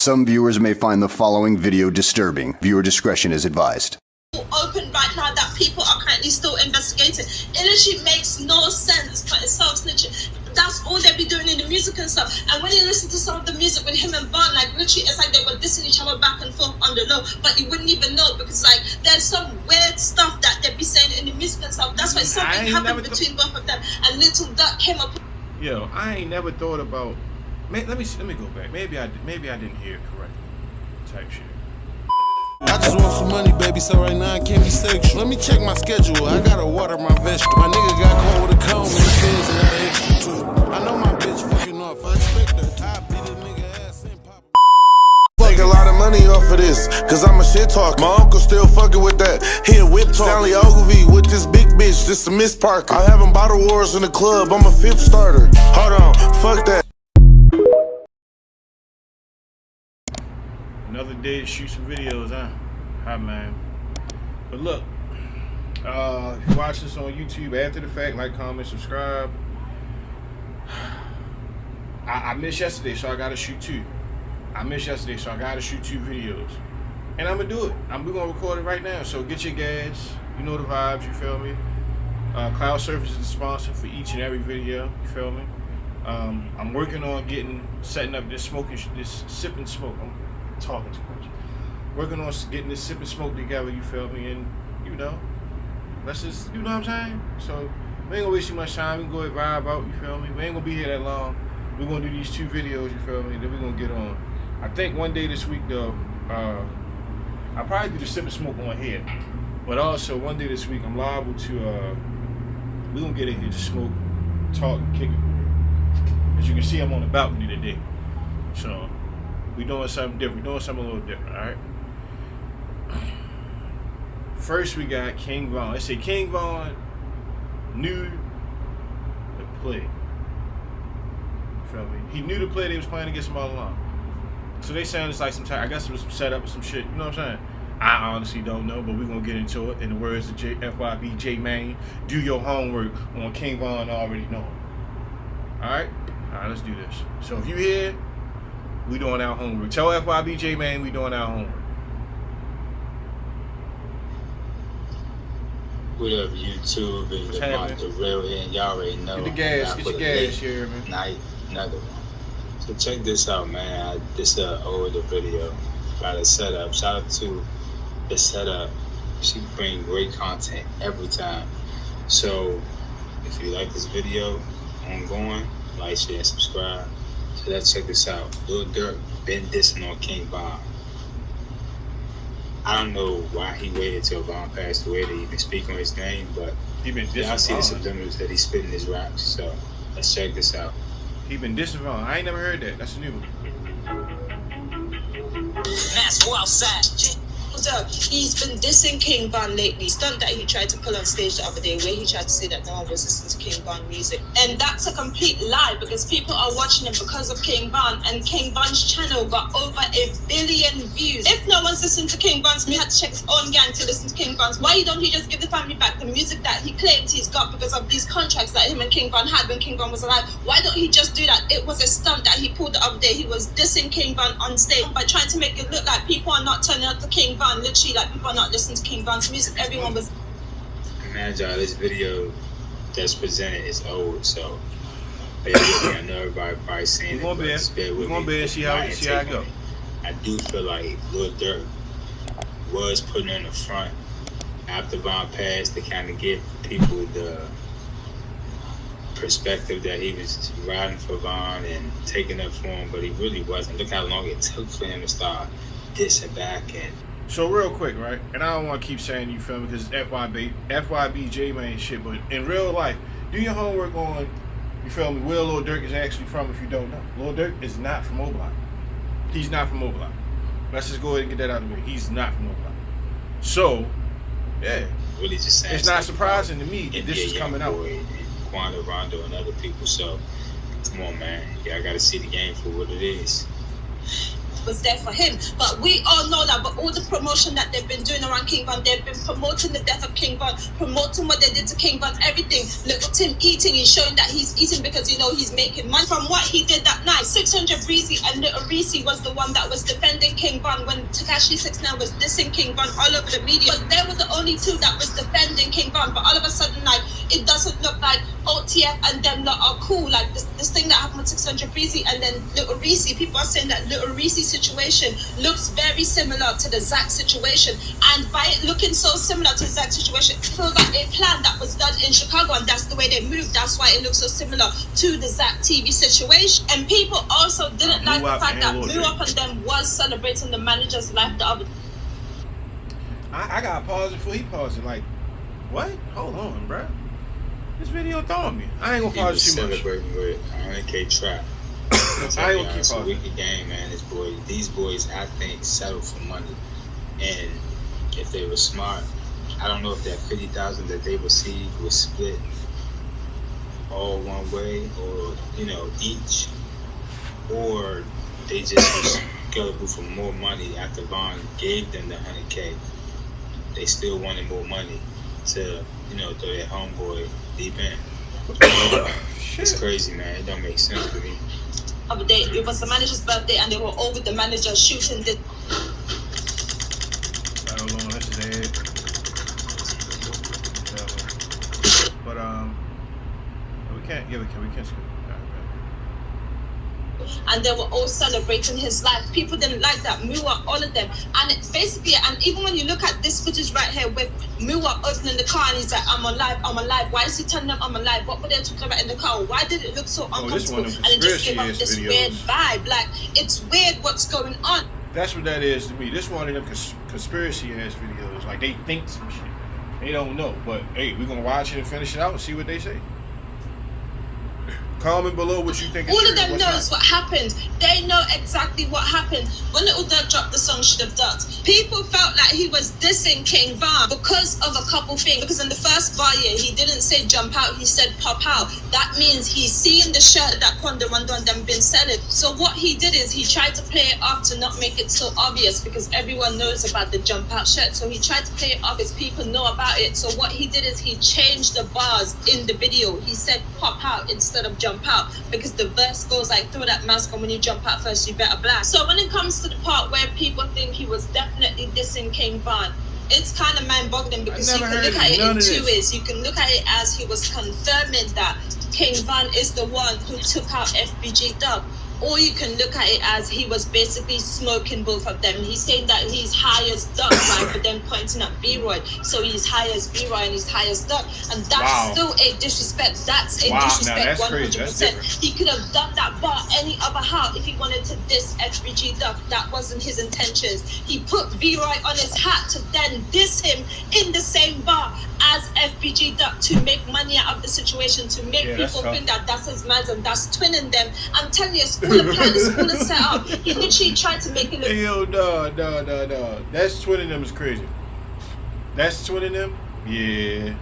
Some viewers may find the following video disturbing. Viewer discretion is advised. Open right now that people are currently still investigating. It literally makes no sense, but it's self-snitching. That's all they be doing in the music and stuff. And when you listen to some of the music with him and Von, like literally it's like they were dissing each other back and forth on the low, but you wouldn't even know because like there's some weird stuff that they be saying in the music and stuff. That's why something happened between both of them, and Little Duck came up. Yo, I ain't never thought about. Let me go back. Maybe I didn't hear it correctly. Type shit. I just want some money, baby, so right now I can't be sexual. Let me check my schedule, I gotta water my vegetable. My nigga got caught with a comb and the feds and got an extra too. I know my bitch fucking off, I expect her. I beat a nigga ass and pop. Make a lot of money off of this, cause I'm a shit talker. My uncle still fucking with that. He a whip talk. Stanley Ogilvy with this big bitch, this a Miss Parker. I having bottle wars in the club, I'm a fifth starter. Hold on, fuck that. Another day to shoot some videos, huh? Hi, man. But look, if you watch this on YouTube after the fact, like, comment, subscribe. I missed yesterday, so I gotta shoot two. I missed yesterday, so I gotta shoot two videos. And I'm gonna do it. We're gonna record it right now. So get your gas. You know the vibes, you feel me? Cloud Surface is the sponsor for each and every video, you feel me? I'm working on setting up this sip and smoke. I'm talking too much. Working on getting this sip and smoke together, you feel me? And you know, let's just, you know what I'm saying? So we ain't gonna waste too much time. We can go ahead and vibe out, you feel me? We ain't gonna be here that long. We're gonna do these two videos, you feel me? Then we're gonna get on. I think one day this week though, I'll probably do the sip and smoke on here. But also one day this week I'm liable to we're gonna get in here to smoke, talk, and kick it. As you can see, I'm on the balcony today. So we doing something different. We're doing something a little different, alright? First we got King Von. Let's say King Von knew the play. Feel me? He knew the play they was playing against him all along. So they saying it's like some time, I guess it was some setup or some shit, you know what I'm saying? I honestly don't know, but we're gonna get into it. In the words of FYB J Main, do your homework on King Von already know. Alright? Alright, let's do this. So if you here, we doing our homework. Tell FYB J Main we doing our homework. What up, YouTube? It's about the real and y'all already know. Get the gas here, man. Night, another one. So check this out, man. This older video about a setup. Shout out to the setup. She bring great content every time. So if you like this video, ongoing, like, share, and subscribe. So let's check this out. Lil Durk been dissing on King Von. I don't know why he waited till Von passed away to even speak on his name, but y'all see the subliminals that he's spitting his raps. So let's check this out. He been dissing Von. I ain't never heard that. That's a new one. Let's go outside. He's been dissing King Von lately. Stunt that he tried to pull on stage the other day where he tried to say that no one was listening to King Von music. And that's a complete lie because people are watching him because of King Von, and King Von's channel got over 1 billion views. If no one's listening to King Von's music, he had to check his own gang to listen to King Von's. Why don't he just give the family back the music that he claimed he's got because of these contracts that him and King Von had when King Von was alive? Why don't he just do that? It was a stunt that he pulled the other day. He was dissing King Von on stage by trying to make it look like people are not turning up to King Von. Literally, like people are not listening to King Von's music. Everyone was. Imagine y'all, this video that's presented is old, so basically I know everybody probably saying it, but just bear with me. We're gonna see how it go. I do feel like Lil Durk was putting in the front after Von passed to kind of give people the perspective that he was riding for Von and taking up for him, but he really wasn't. Look how long it took for him to start dissing back. And so real quick, right? And I don't want to keep saying, you feel me, because it's FYB J Main shit, but in real life, do your homework on, you feel me, where Lil Durk is actually from if you don't know. Lil Durk is not from O-Block. He's not from O-Block. Let's just go ahead and get that out of the way. He's not from O-Block. So, yeah. Really just saying it's not surprising to me that this is coming out. And Quando, Rondo, and other people. So, come on, man. Y'all got to see the game for what it is. was there for him. But we all know that. But all the promotion that they've been doing around King Von, they've been promoting the death of King Von, promoting what they did to King Von, everything. Look at him eating. He's showing that he's eating because he's making money from what he did that night. 600 Breezy and Little Reese was the one that was defending King Von when Tekashi 69 was dissing King Von all over the media. But they were the only two that was defending King Von. But all of a sudden, like, it doesn't look like OTF and them lot are cool. Like this thing that happened with 600 Breezy and then Little Reese, people are saying that Little Reese situation looks very similar to the Zack situation. And by it looking so similar to the Zack situation, it feels like a plan that was done in Chicago, and that's the way they moved. That's why it looks so similar to the Zack TV situation. And people also didn't like the fact that Blew Up and them was celebrating the manager's life the other. I gotta pause it before he paused it. Like, what? Hold on, bro. This video throwing me. I ain't gonna pause it too much. Celebrating with 100K trap. I ain't gonna keep It's a pausing. wicked game, man. These boys, I think, settle for money. And if they were smart, I don't know if that 50,000 that they received was split all one way, or each, or they just was gullible for more money after Von gave them the 100K. They still wanted more money to throw their homeboy deep in. It's crazy, man. It don't make sense to me. Other day, it was the manager's birthday, and they were all with the manager shooting the. I don't know. That's his head. But we can't. Yeah, we can. We can skip. And they were all celebrating his life. People didn't like that. Mua, all of them. And it's basically, and even when you look at this footage right here with Mua opening the car and he's like, I'm alive. Why is he telling them I'm alive? What were they talking about in the car? Why did it look so uncomfortable? And it just gave off this weird vibe. Like, it's weird what's going on. That's what that is to me. This one of them conspiracy ass videos. Like, they think some shit. They don't know. But hey, we're gonna watch it and finish it out and see what they say. Comment below what you think is all true. of them knows what happened. They know exactly what happened. When Little Durk dropped the song Should Have Ducked, people felt like he was dissing King Von because of a couple things. Because in the first bar, he didn't say jump out, he said pop out. That means he's seeing the shirt that Quando Rondo and them been selling. So what he did is he tried to play it off to not make it so obvious, because everyone knows about the jump out shirt. So he tried to play it off as people know about it. So what he did is he changed the bars in the video. He said pop out instead of jump out, because the verse goes like, throw that mask on, when you jump out first you better blast. So when it comes to the part where people think he was definitely dissing King Von, it's kind of mind-boggling, because you can look at it in two ways. You can look at it as he was confirming that King Von is the one who took out FBG Dub, or you can look at it as he was basically smoking both of them. He's saying that he's high as Duck, right? But then pointing at B-Roy. So he's high as B-Roy and he's high as Duck. And that's still a disrespect. That's a disrespect, 100%. He could have done that bar any other how if he wanted to diss FBG Duck. That wasn't his intentions. He put B-Roy on his hat to then diss him in the same bar as FBG Duck to make money out of the situation, to make people think that that's his man and that's twinning them. I'm telling you, it's all a plan, it's all a setup. He literally tried to make it look. Hey, yo, no. That's twinning them is crazy. That's twinning them? Yeah.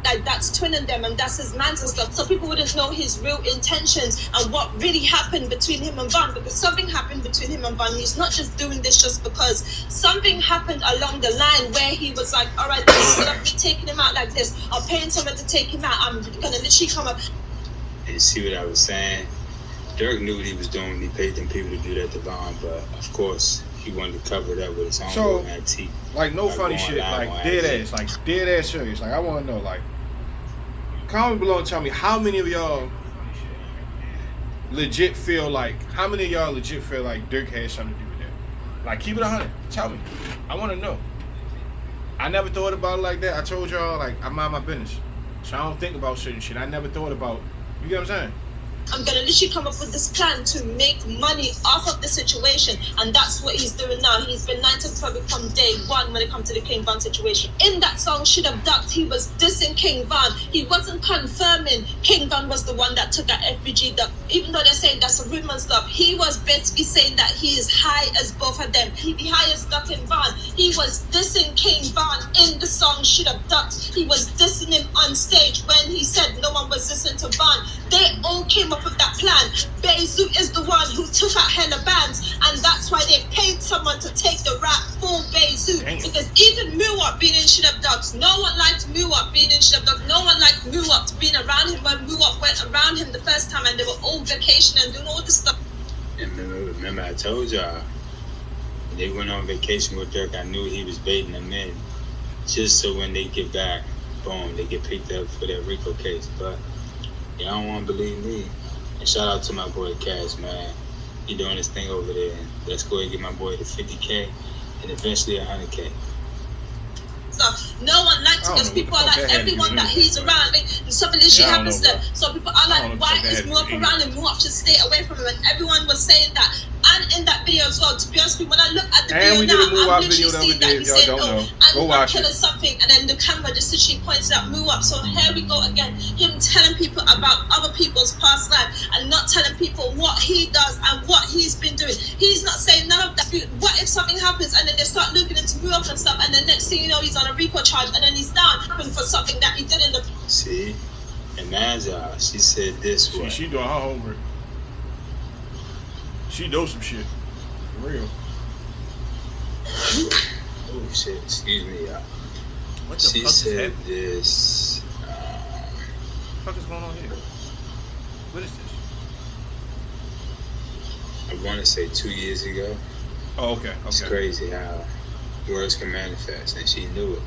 Like, that's twinning them and that's his mans and stuff. So people wouldn't know his real intentions and what really happened between him and Von, because something happened between him and Von. He's not just doing this just because. Something happened along the line where he was like, all right, instead of me taking him out like this, I'll pay someone to take him out. I'm gonna literally come up. And see what I was saying? Durk knew what he was doing when he paid them people to do that to Von, but of course he wanted to cover it up with his own antique. Like, no funny shit, like dead ass serious. Like, I want to know, like, comment below and tell me how many of y'all legit feel like Durk had something to do with that. Like, keep it 100. Tell me. I want to know. I never thought about it like that. I told y'all, like, I mind my business. So I don't think about certain shit. I never thought about, you get what I'm saying? I'm gonna literally come up with this plan to make money off of the situation, and that's what he's doing now. He's been 9 to the public from day one when it comes to the King Von situation. In that song, Should Have Ducked, he was dissing King Von. He wasn't confirming King Von was the one that took that FBG duck, even though they're saying that's a rumor and stuff. He was basically saying that he is high as both of them. He be high as Duck and Von. He was dissing King Von in the song Should Have Ducked. He was dissing him on stage when he said no one was listening to Von. They all came up up with that plan. Bezu is the one who took out hella bands, and that's why they paid someone to take the rap for Bezu. Because even Muwap being in Shidab Dogs, no one liked Muwap being in Shidab Dogs. No one liked Muwap being around him when Muwap went around him the first time, and they were all vacation and doing all this stuff. And remember I told y'all, when they went on vacation with Dirk, I knew he was baiting them in, just so when they get back, boom, they get picked up for that Rico case. But y'all don't want to believe me. And shout out to my boy Cass, man. He doing his thing over there. And let's go and get my boy to 50K and eventually 100K. No one likes it because people are like, everyone that he's around, and something this shit happens to them. So people are like, why is Muwap around and Muwap should stay away from him? And everyone was saying that. And in that video as well, to be honest with you, when I look at the video now, I'm literally seeing that he's saying, I'm killing something, and then the camera just literally points out Muwap. So here we go again, him telling people about other people's past life and not telling people what he does and what he's been doing. He's not saying none of that. What if something happens and then they start looking into Muwap and stuff, and the next thing you know, he's on a RICO charge, and then he's down for something that he did in the... See? And Manja, she said this way. She doing her homework. She knows some shit. For real. Oh shit, excuse me, y'all. What the she fuck said this. What the fuck is going on here? What is this? I want to say 2 years ago. Oh, okay. It's crazy how words can manifest, and she knew it.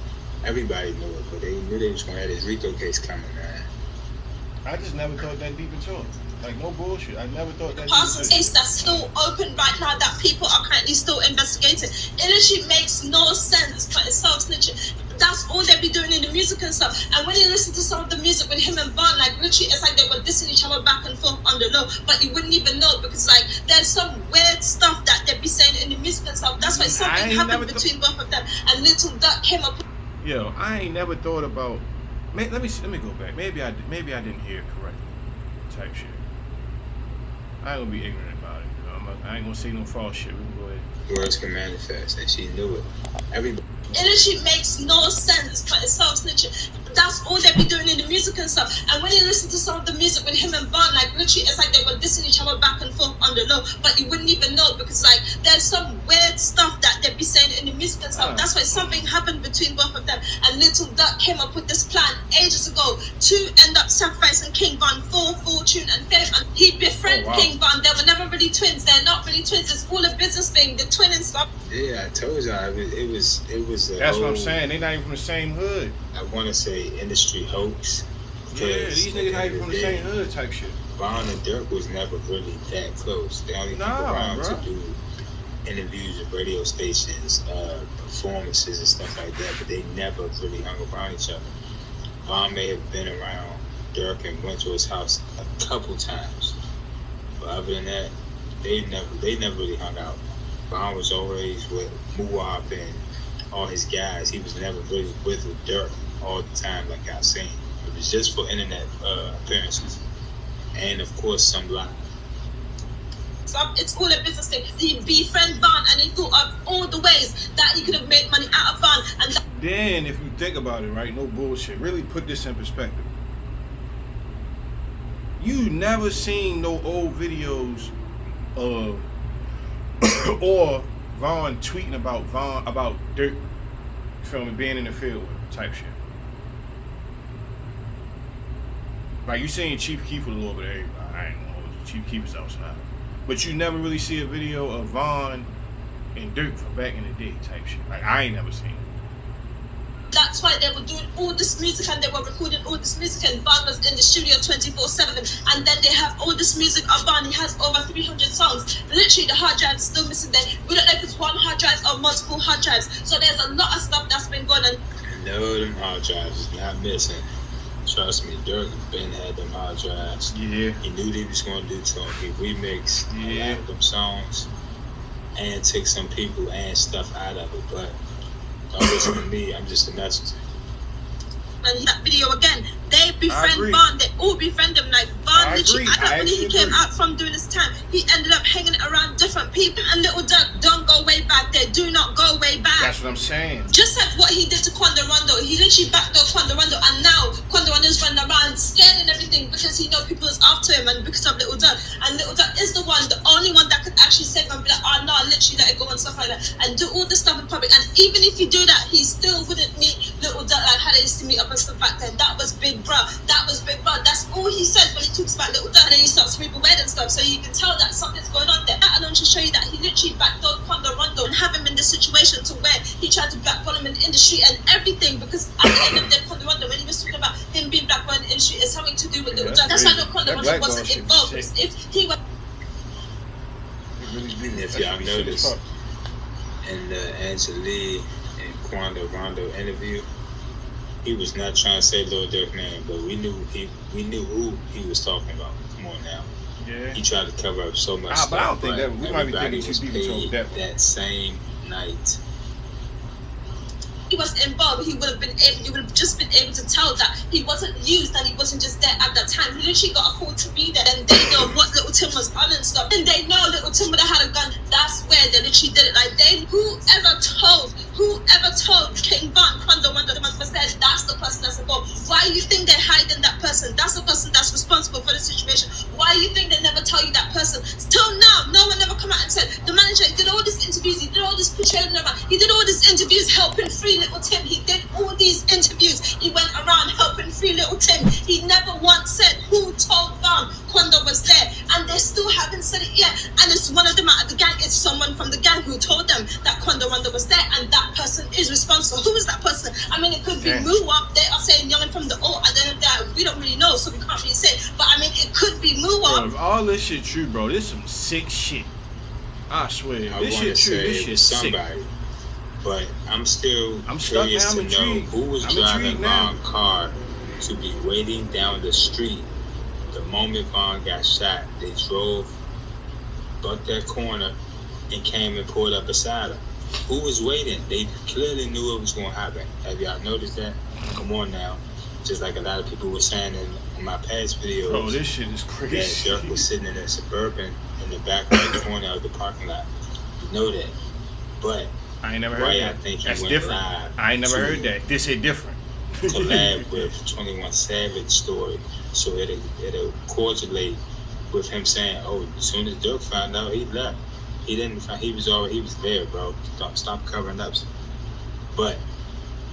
Everybody knew it, but they knew they was going to have this RICO case coming, man. I just never thought that deep into it. Like, no bullshit. I never thought that. Parsons case that's still open right now that people are currently still investigating. It literally makes no sense, but it's self-snitching. That's all they be doing in the music and stuff. And when you listen to some of the music with him and Von, like literally, it's like they were dissing each other back and forth on the low, but you wouldn't even know because like there's some weird stuff that they be saying in the music and stuff. That's why something happened between both of them. And Little Duck came up. Yo, I ain't never thought about. Let me go back. Maybe I didn't hear it correctly. Type shit. I ain't gonna be ignorant about it. I ain't gonna say no false shit. We can go ahead. Words can manifest, and she knew it. Everybody. It literally makes no sense, but it's self-snitching. That's all they be doing in the music and stuff. And when you listen to some of the music with him and Von, like literally, it's like they were dissing each other back and forth on the low, but you wouldn't even know because like there's some weird stuff that they be saying in the music and stuff. That's why something happened between both of them. And Little Duck came up with this plan ages ago to end up sacrificing King Von for fortune and fame. And he befriended King Von. They were never really twins. They're not really twins. It's all a business thing. The twin and stuff. Yeah, I told y'all it was. That's what I'm saying. They not even from the same hood. I want to say industry hoax. Yeah, these niggas not even from the same hood type shit. Von and Dirk was never really that close. They only hung around to do interviews at radio stations, performances and stuff like that, but they never really hung around each other. Von may have been around Dirk and went to his house a couple times, but other than that, they never really hung out. Von was always with Muwap and all his guys. He was never really with Dirk all the time like I've seen. It was just for internet appearances. And of course some live. It's all a business thing. He befriended Von and he thought of all the ways that he could have made money out of Von. And then if you think about it, right, no bullshit, really put this in perspective. You never seen no old videos of or Von tweeting about Dirk, you feel me, being in the field with type shit. Like you seen Chief Keef with a little bit of everybody. I ain't gonna hold you. Chief Keef is outside. But you never really see a video of Von and Dirk from back in the day type shit. Like I ain't never seen it. That's why they were doing all this music and they were recording all this music and Von was in the studio 24/7 and then they have all this music of Von. He has over 300 songs. Literally the hard drive is still missing there. We don't know if it's one hard drive or multiple hard drives. So there's a lot of stuff that's been going on. No, them hard drives is not missing. Trust me, Dirk Ben had them hard drives. Yeah. He knew they was gonna do to him. He remixed a lot of them songs and took some people and stuff out of it, but don't listen to me, I'm just a messenger. And that video again, they befriend Von, they all befriend him. Like Von literally, I don't believe he came out from doing his time. He ended up hanging around different people. And Little Duck don't go way back. They do not go way back. That's what I'm saying. Just like what he did to Quando Rondo. He literally backed up Quando Rondo, and now Quando Rondo's running around scared and everything because he know people is after him and because of Little literally let it go and stuff like that, and do all this stuff in public. And even if you do that, he still wouldn't meet Little Dirk like how they used to meet up and stuff back then. That was big bro. That was big bro. That's all he says when he talks about Little Dirk, and then he starts moving weird and stuff. So you can tell that something's going on there. That alone to show you that he literally backdoored Quando Rondo and have him in this situation to where he tried to blackball him in the industry and everything, because at the end of the day, Quando Rondo, when he was talking about him being blackballed in the industry, it's something to do with Little Dirk. That's why Quando Rondo wasn't involved. If he was. And if y'all notice, in the Angela and Quando Rondo interview, he was not trying to say Lil Durk's name, but we knew who he was talking about. Come on now. Yeah. He tried to cover up so much stuff, but I don't think that we might be everybody thinking was two people told paid that same night. He was involved, he would have been able, you would have just been able to tell that he wasn't used and he wasn't just there at that time. He literally got a call to be there, and they know what Little Tim was on and stuff. And they know Little Tim would have had a gun. That's where they literally did it. Like whoever told King Von Quando Rondo was there, that's the person that's involved. Why do you think they're hiding that person? That's the person that's responsible for the situation. Why do you think they never tell you that person? Till now, no one ever come out and said, the manager, he did all these interviews, he did all this portrayal, he did all these interviews helping free Little Tim. He did all these interviews. He went around helping free Little Tim. He never once said who told Von Quando was there, and they still haven't said it yet. And it's one of them out of the gang. It's someone from the gang who told them that Quando Rondo was there, and that person is responsible. Who is that person? I mean, it could be Muwap. They are saying young and from the old. At the end of that, we don't really know, so we can't really say. But I mean, it could be Muwap. If all this shit true, bro, this some sick shit. I swear, I this shit true. This shit sick. Somebody. But I'm curious now, to know who was driving Von's car to be waiting down the street the moment Von got shot. They drove, bucked that corner, and came and pulled up beside him. Who was waiting? They clearly knew it was going to happen. Have y'all noticed that? Come on now. Just like a lot of people were saying in my past videos. Bro, this shit is crazy. That Dirk was sitting in a Suburban in the back right corner of the parking lot. You know that. But I ain't never heard that. That's different. I ain't never heard that. This hit different. Collab with 21 Savage story, so it'll correlate with him saying, "Oh, as soon as Dirk found out, he left. He didn't. He was there, bro. Stop covering up." But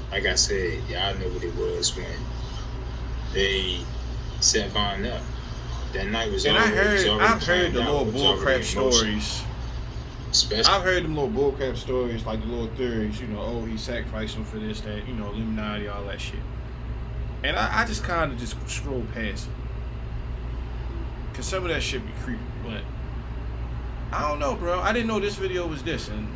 like I said, y'all know what it was when they set Von up. That night was. And I've heard the little bullcrap stories. I've heard them little bullcrap stories, like the little theories, you know, oh, he sacrificed him for this, that, you know, Illuminati, all that shit. And I just kind of just scroll past it. Because some of that shit be creepy, but I don't know, bro. I didn't know this video was this, and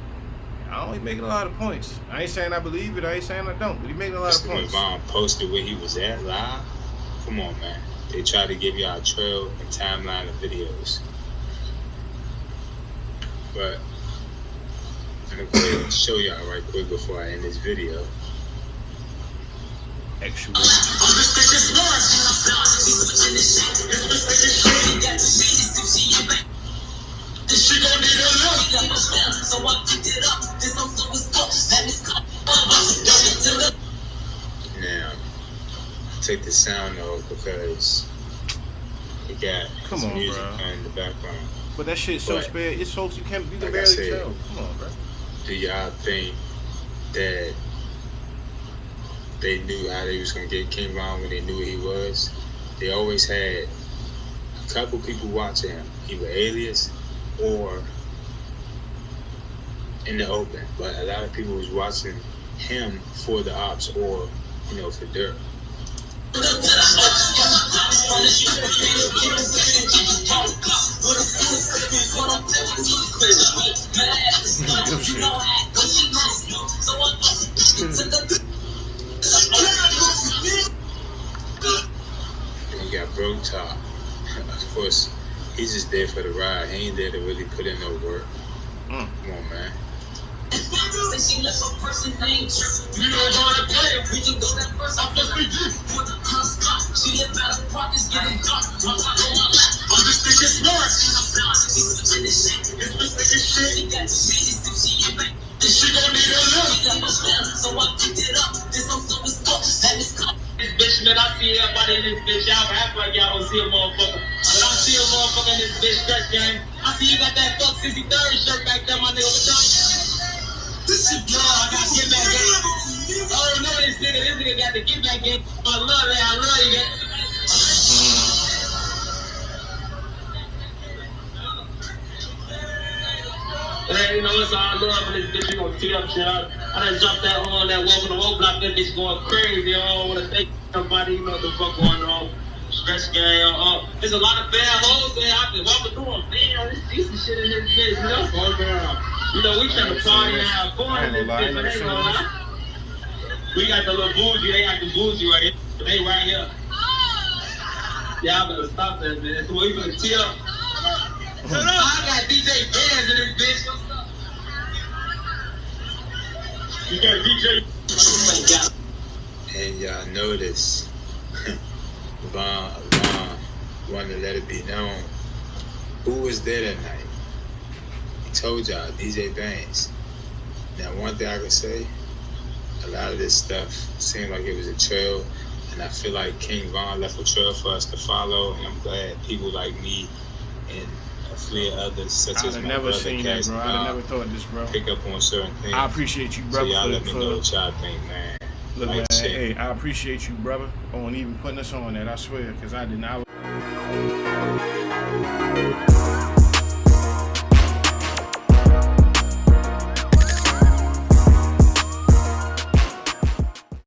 I only making a lot of points. I ain't saying I believe it, I ain't saying I don't, but he making a lot of points. When Von posted where he was at live, come on, man. They try to give y'all a trail and timeline of videos. But I'm going to go ahead and show y'all right quick before I end this video. Actually. Now, take the sound off because it got some music in the background. But that shit's so spare. It's so you can barely tell. Come on, bro. Do y'all think that they knew how they was gonna get King Von when they knew who he was? They always had a couple people watching him, either alias or in the open. But a lot of people was watching him for the ops or, you know, for Dirk. And you got Bro Top. Of course, he's just there for the ride. He ain't there to really put in no work. Come on, man. Bitch, man, I see everybody in this bitch. Y'all act like y'all don't see a motherfucker. But I'm see a motherfucker in this bitch stretch game. I see you got that fuck 63rd shirt back there, my nigga. What's up? This shit, bro, I got to get back game. Oh, no, this nigga got the get back game. I love it, I love you, man. Hey, you know, it's all love for this bitch. You gonna tee up shit up. I done dropped that on that walk on the whole block. That bitch going crazy. I don't wanna thank somebody. You know what the fuck going on. Stress gang. There's a lot of bad hoes there. I can walk through them. Damn, this decent shit in this bitch. You know, you know we trying to party and have fun in this bitch. But they ain't gonna lie. We got the little bougie. They got the bougie right here. They right here. Yeah, I better stop that, man. So we gonna tee up. I got DJ bands in this bitch. You got DJ. And y'all notice, Von wanted to let it be known who was there that night. He told y'all, DJ Banks. Now, one thing I can say, a lot of this stuff seemed like it was a trail, and I feel like King Von left a trail for us to follow, and I'm glad people like me and a fleet of others, such as my never brother seen that, bro. I'd never thought this, bro. Pick up on certain things. I appreciate you, brother. So y'all let me know what y'all think, man. Look, Like man, shit. hey, I appreciate you, brother, on even putting us on that. I swear, because I did not.